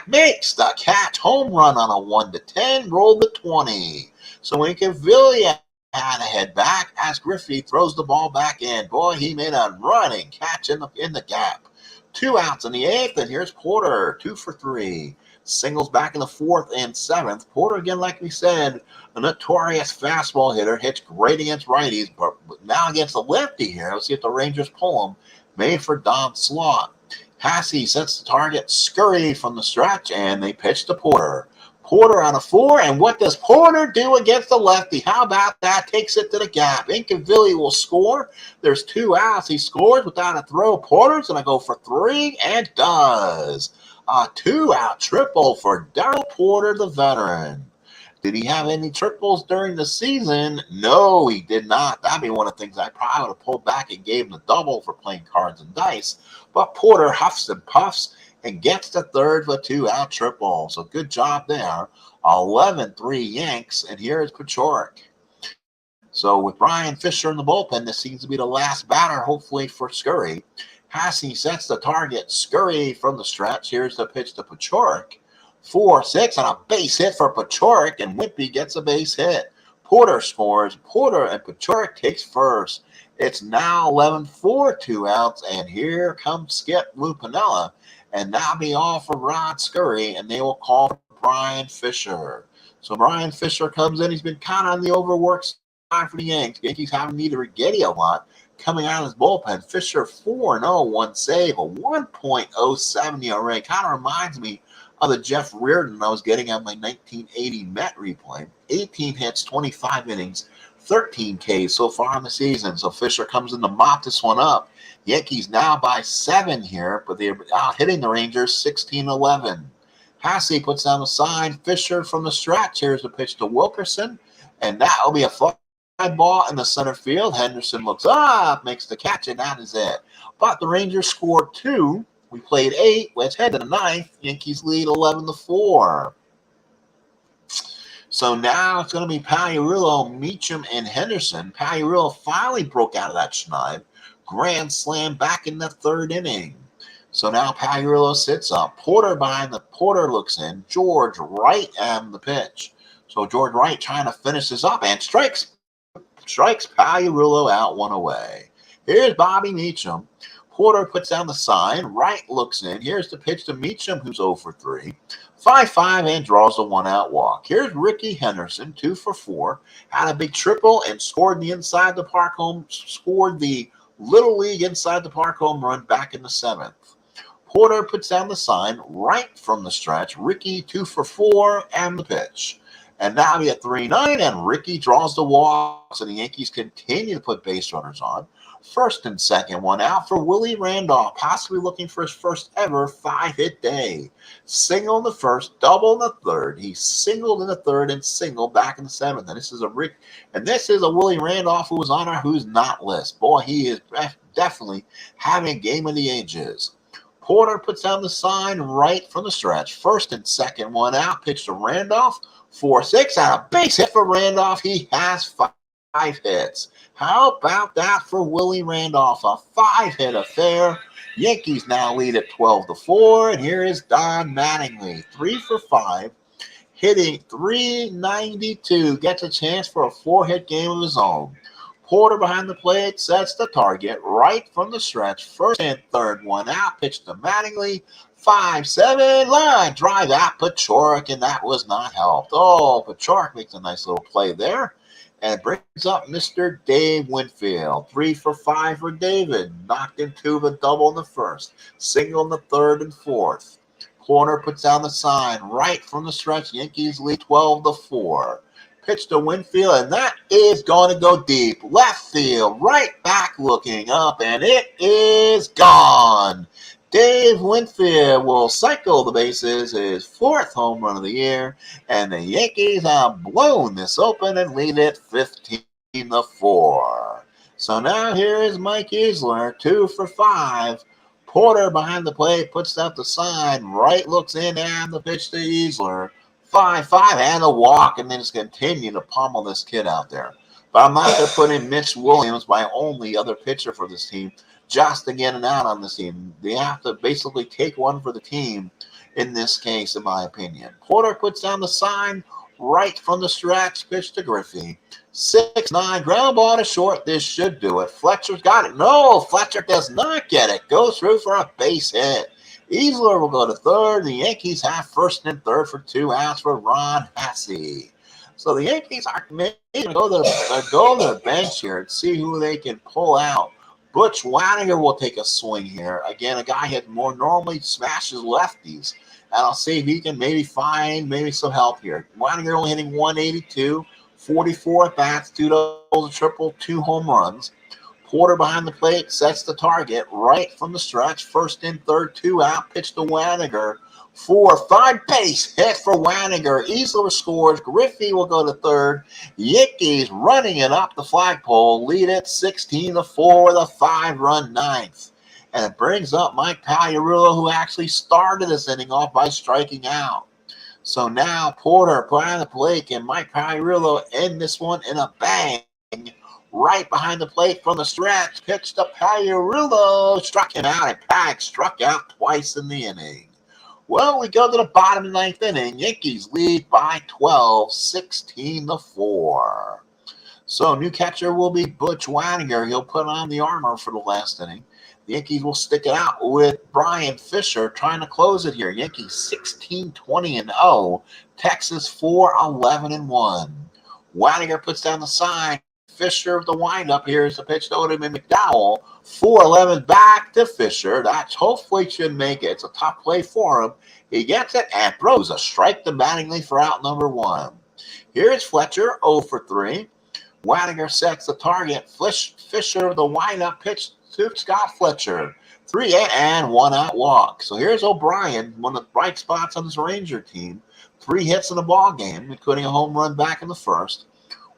makes the catch. Home run on a 1-10, rolled to 20. So Incaviglia had to head back as Griffey throws the ball back in. Boy, he made a running catch in the gap. 2 outs in the 8th, and here's Porter, 2 for 3. Singles back in the 4th and 7th. Porter, again, like we said, a notorious fastball hitter, hits great against righties, but now against the lefty here. Let's see if the Rangers pull him. Made for Don Slot. Hassey sets the target, scurry from the stretch, and they pitch to Porter. Porter on a 4, and what does Porter do against the lefty? How about that? Takes it to the gap. Incaviglia will score. There's 2 outs. He scores without a throw. Porter's going to go for 3, and does. A 2-out triple for Darryl Porter, the veteran. Did he have any triples during the season? No, he did not. That'd be one of the things I probably would have pulled back and gave him the double for playing cards and dice. But Porter huffs and puffs and gets to third with a 2-out triple. So good job there. 11-3 Yanks, and here's Pachorik. So with Brian Fisher in the bullpen, this seems to be the last batter, hopefully, for Scurry. Hassey sets the target. Scurry from the stretch. Here's the pitch to Pachorik. 4-6 on a base hit for Pachorik, and Wimpy gets a base hit. Porter scores. Porter and Pachorik takes first. It's now 11-4, 2 outs, and here comes Skip Lupinella, and that'll be all for Rod Scurry, and they will call for Brian Fisher. So Brian Fisher comes in. He's been kind of on the overworked side for the Yankees. Yankees haven't needed Rigetti a lot coming out of his bullpen. Fisher 4-0, 1 save, a 1.07 ERA. Kind of reminds me of the Jeff Reardon I was getting on my 1980 Met replay. 18 hits, 25 innings, 13 Ks so far in the season. So Fisher comes in to mop this one up. Yankees now by 7 here, but they're out hitting the Rangers 16-11. Hassey puts down the sign. Fisher from the stretch. Here's the pitch to Wilkerson, and that will be a fly ball in the center field. Henderson looks up, makes the catch, and that is it. But the Rangers scored 2. We played 8. Let's head to the 9th. Yankees lead 11-4. So now it's going to be Pagliarulo, Meacham, and Henderson. Pagliarulo finally broke out of that schneid. Grand slam back in the 3rd inning. So now Pagliarulo sits up. Porter behind the Porter looks in. George Wright on the pitch. So George Wright trying to finish this up and strikes Pagliarulo out, 1 away. Here's Bobby Meacham. Porter puts down the sign. Wright looks in. Here's the pitch to Meacham, who's 0 for 3. 5-5 and draws a 1-out walk. Here's Ricky Henderson, 2 for 4. Had a big triple and scored the inside the park home. Scored the Little League inside the park home run back in the 7th. Porter puts down the sign. Right from the stretch. Ricky 2 for 4 and the pitch. And now we at 3-9, and Ricky draws the walk. So the Yankees continue to put base runners on. 1st and 2nd, 1 out for Willie Randolph, possibly looking for his first ever 5-hit day. Single in the 1st, double in the 3rd. He singled in the 3rd and singled back in the 7th. And this is a Willie Randolph who was on our Who's Not list. Boy, he is definitely having a game of the ages. Porter puts down the sign. Right from the stretch. 1st and 2nd, 1 out. Pitch to Randolph. 4-6 on a base hit for Randolph. He has 5 hits. How about that for Willie Randolph? A 5-hit affair. Yankees now lead at 12-4. And here is Don Mattingly, 3 for 5, hitting .392. Gets a chance for a 4-hit game of his own. Porter behind the plate sets the target right from the stretch. 1st and 3rd, 1 out. Pitch to Mattingly. 5-7 line drive at Pachorik, and that was not helped. Oh, Pachorik makes a nice little play there. And brings up Mr. Dave Winfield. 3 for 5 for David. Knocked into the double in the 1st. Single in the 3rd and 4th. Porter puts down the sign. Right from the stretch. Yankees lead 12-4. Pitch to Winfield, and that is going to go deep. Left field. Right back looking up, and it is gone. Dave Winfield will cycle the bases, his 4th home run of the year, and the Yankees have blown this open and lead it 15-4. So now here is Mike Easler, 2 for 5. Porter behind the plate puts out the sign. Wright looks in, and the pitch to Easler. 5-5 and a walk, and then just continue to pummel this kid out there. But I'm not going to put in Mitch Williams, my only other pitcher for this team, just to get it out on this team. They have to basically take one for the team in this case, in my opinion. Porter puts down the sign right from the stretch, pitch to Griffey. 6-9, ground ball to short. This should do it. Fletcher's got it. No, Fletcher does not get it. Goes through for a base hit. Easler will go to third. The Yankees have first and third for 2 outs for Ron Hassey. So the Yankees are maybe going to go to their bench here and see who they can pull out. Butch Waniger will take a swing here. Again, a guy who normally smashes lefties. And I'll see if he can find some help here. Waniger only hitting 182, 44 at bats, 2 doubles, a triple, 2 home runs. Porter behind the plate sets the target right from the stretch. First in, third, 2 out. Pitch to Waniger. 4-5 base hit for Waniger. Easler scores. Griffey will go to third. Yankees running it up the flagpole. Lead it 16-4 with a 5-run ninth. And it brings up Mike Pagliarulo, who actually started this inning off by striking out. So now Porter behind the plate and Mike Pagliarulo end this one in a bang. Right behind the plate from the stretch. Pitch to Pagliarulo. Struck him out, and Pag struck out twice in the inning. Well, we go to the bottom of the 9th inning. Yankees lead by 12, 16-4. So new catcher will be Butch Waniger. He'll put on the armor for the last inning. The Yankees will stick it out with Brian Fisher trying to close it here. Yankees 16-20-0. Texas 4-11-1. Waniger puts down the sign. Fisher of the windup. Here's the pitch to Odom and McDowell. 4-11 back to Fisher. That hopefully should make it. It's a tough play for him. He gets it and throws a strike to Mattingly for out number 1. Here's Fletcher, 0 for 3. Waniger sets the target. Fisher of the windup pitch to Scott Fletcher. 3-8 and 1 out walk. So here's O'Brien, one of the bright spots on this Ranger team. 3 hits in the ball game, including a home run back in the first.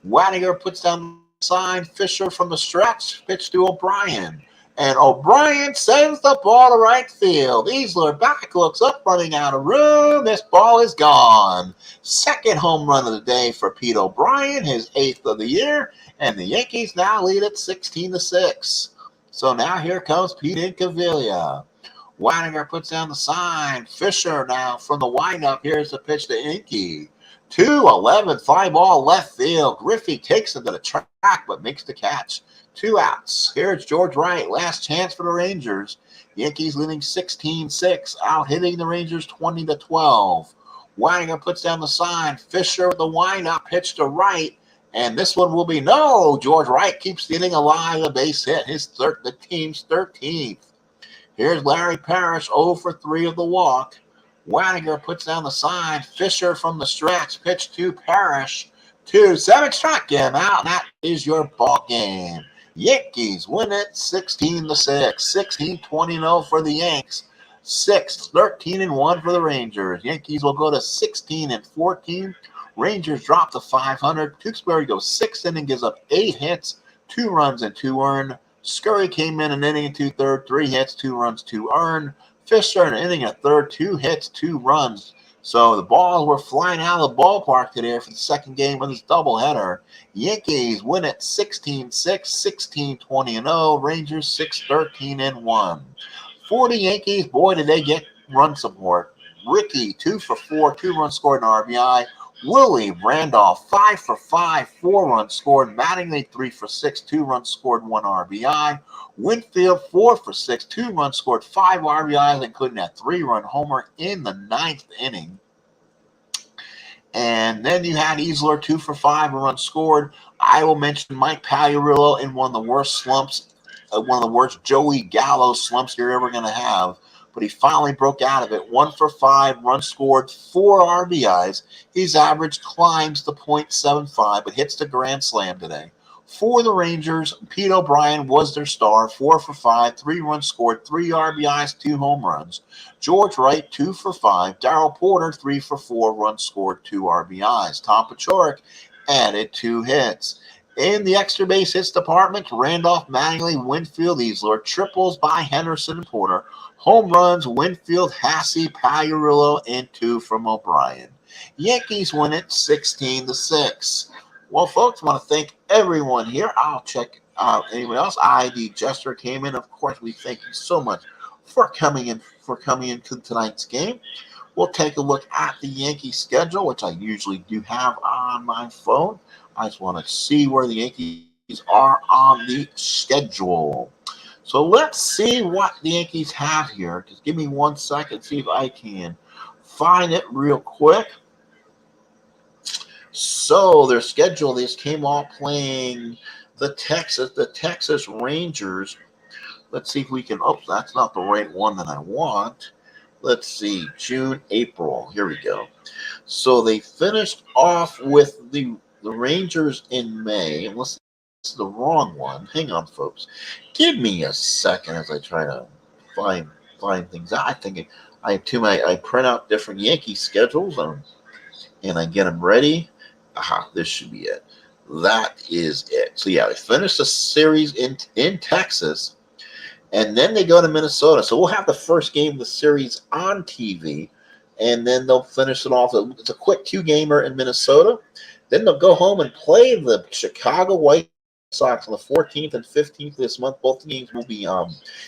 Waniger puts down the sign. Fisher from the stretch. Pitch to O'Brien. And O'Brien sends the ball to right field. Easler back, looks up, running out of room. This ball is gone. Second home run of the day for Pete O'Brien, his 8th of the year. And the Yankees now lead at 16-6. So now here comes Pete Incaviglia. Waniger puts down the sign. Fisher now from the windup. Here's the pitch to Inky. 2-11, fly ball left field. Griffey takes it to the track but makes the catch. 2 outs. Here's George Wright. Last chance for the Rangers. Yankees leading 16-6, out hitting the Rangers 20-12. Waniger puts down the sign. Fisher with the windup, pitch to Wright. And this one will be no. George Wright keeps the inning alive. A base hit, the team's 13th. Here's Larry Parrish, 0 for 3 of the walk. Waniger puts down the sign. Fisher from the stretch. Pitch to Parrish. 2-7, struck him out. That is your ball game. Yankees win it 16-6. 16-20-0 for the Yanks. 13-1 for the Rangers. Yankees will go to 16-14. Rangers drop to 500. Tewksbury goes 6th inning, gives up 8 hits, 2 runs, and 2 earned. Scurry came in an inning and 2/3, 3 hits, 2 runs, 2 earned. Fisher an inning and a third, 2 hits, 2 runs. So the balls were flying out of the ballpark today for the second game of this doubleheader. Yankees win it 16-6, 16-20-0. Rangers 6-13-1. For the Yankees, boy, did they get run support. Ricky, 2 for 4, 2 runs scored, an RBI. Willie Randolph, 5 for 5, 4 runs scored. Mattingly, 3 for 6, 2 runs scored, 1 RBI. Winfield, 4 for 6, 2 runs scored, 5 RBIs, including that 3-run homer in the 9th inning. And then you had Easler, 2 for 5, a run scored. I will mention Mike Pagliarulo in one of the worst slumps, one of the worst Joey Gallo slumps you're ever going to have. But he finally broke out of it. 1 for 5, runs scored, 4 RBIs. His average climbs to .75, but hits the grand slam today. For the Rangers, Pete O'Brien was their star. 4 for 5, 3 runs scored, 3 RBIs, 2 home runs. George Wright, 2 for 5. Darryl Porter, 3 for 4, runs scored, 2 RBIs. Tom Paciorek added 2 hits. In the extra base hits department, Randolph, Mattingly, Winfield, Easler, triples by Henderson and Porter. Home runs, Winfield, Hassey, Pagliarulo, and 2 from O'Brien. Yankees win it 16-6. Well, folks, I want to thank everyone here. I'll check Anyone else? ID Jester came in. Of course, we thank you so much for coming into tonight's game. We'll take a look at the Yankee schedule, which I usually do have on my phone. I just want to see where the Yankees are on the schedule. So let's see what the Yankees have here. Just give me 1 second, see if I can find it real quick. So their schedule, this came off playing the Texas Rangers. Let's see if we can, oh, that's not the right one that I want. Let's see, June, April. Here we go. So they finished off with the Rangers in May. Unless this is the wrong one. Hang on, folks. Give me a second as I try to find things out. I think I print out different Yankee schedules and I get them ready. Aha, this should be it. That is it. So yeah, they finished the series in Texas. And then they go to Minnesota. So we'll have the first game of the series on TV. And then they'll finish it off. It's a quick 2-gamer in Minnesota. Then they'll go home and play the Chicago White Sox on the 14th and 15th of this month. Both games will be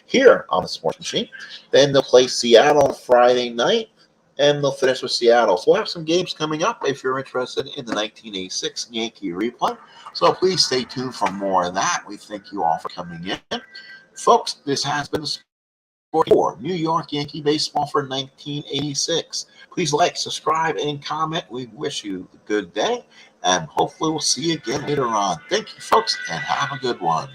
here on the Sports Machine. Then they'll play Seattle on Friday night. And they'll finish with Seattle. So we'll have some games coming up if you're interested in the 1986 Yankee replay. So please stay tuned for more of that. We thank you all for coming in. Folks, this has been the Sport for New York Yankee Baseball for 1986. Please like, subscribe, and comment. We wish you a good day, and hopefully we'll see you again later on. Thank you, folks, and have a good one.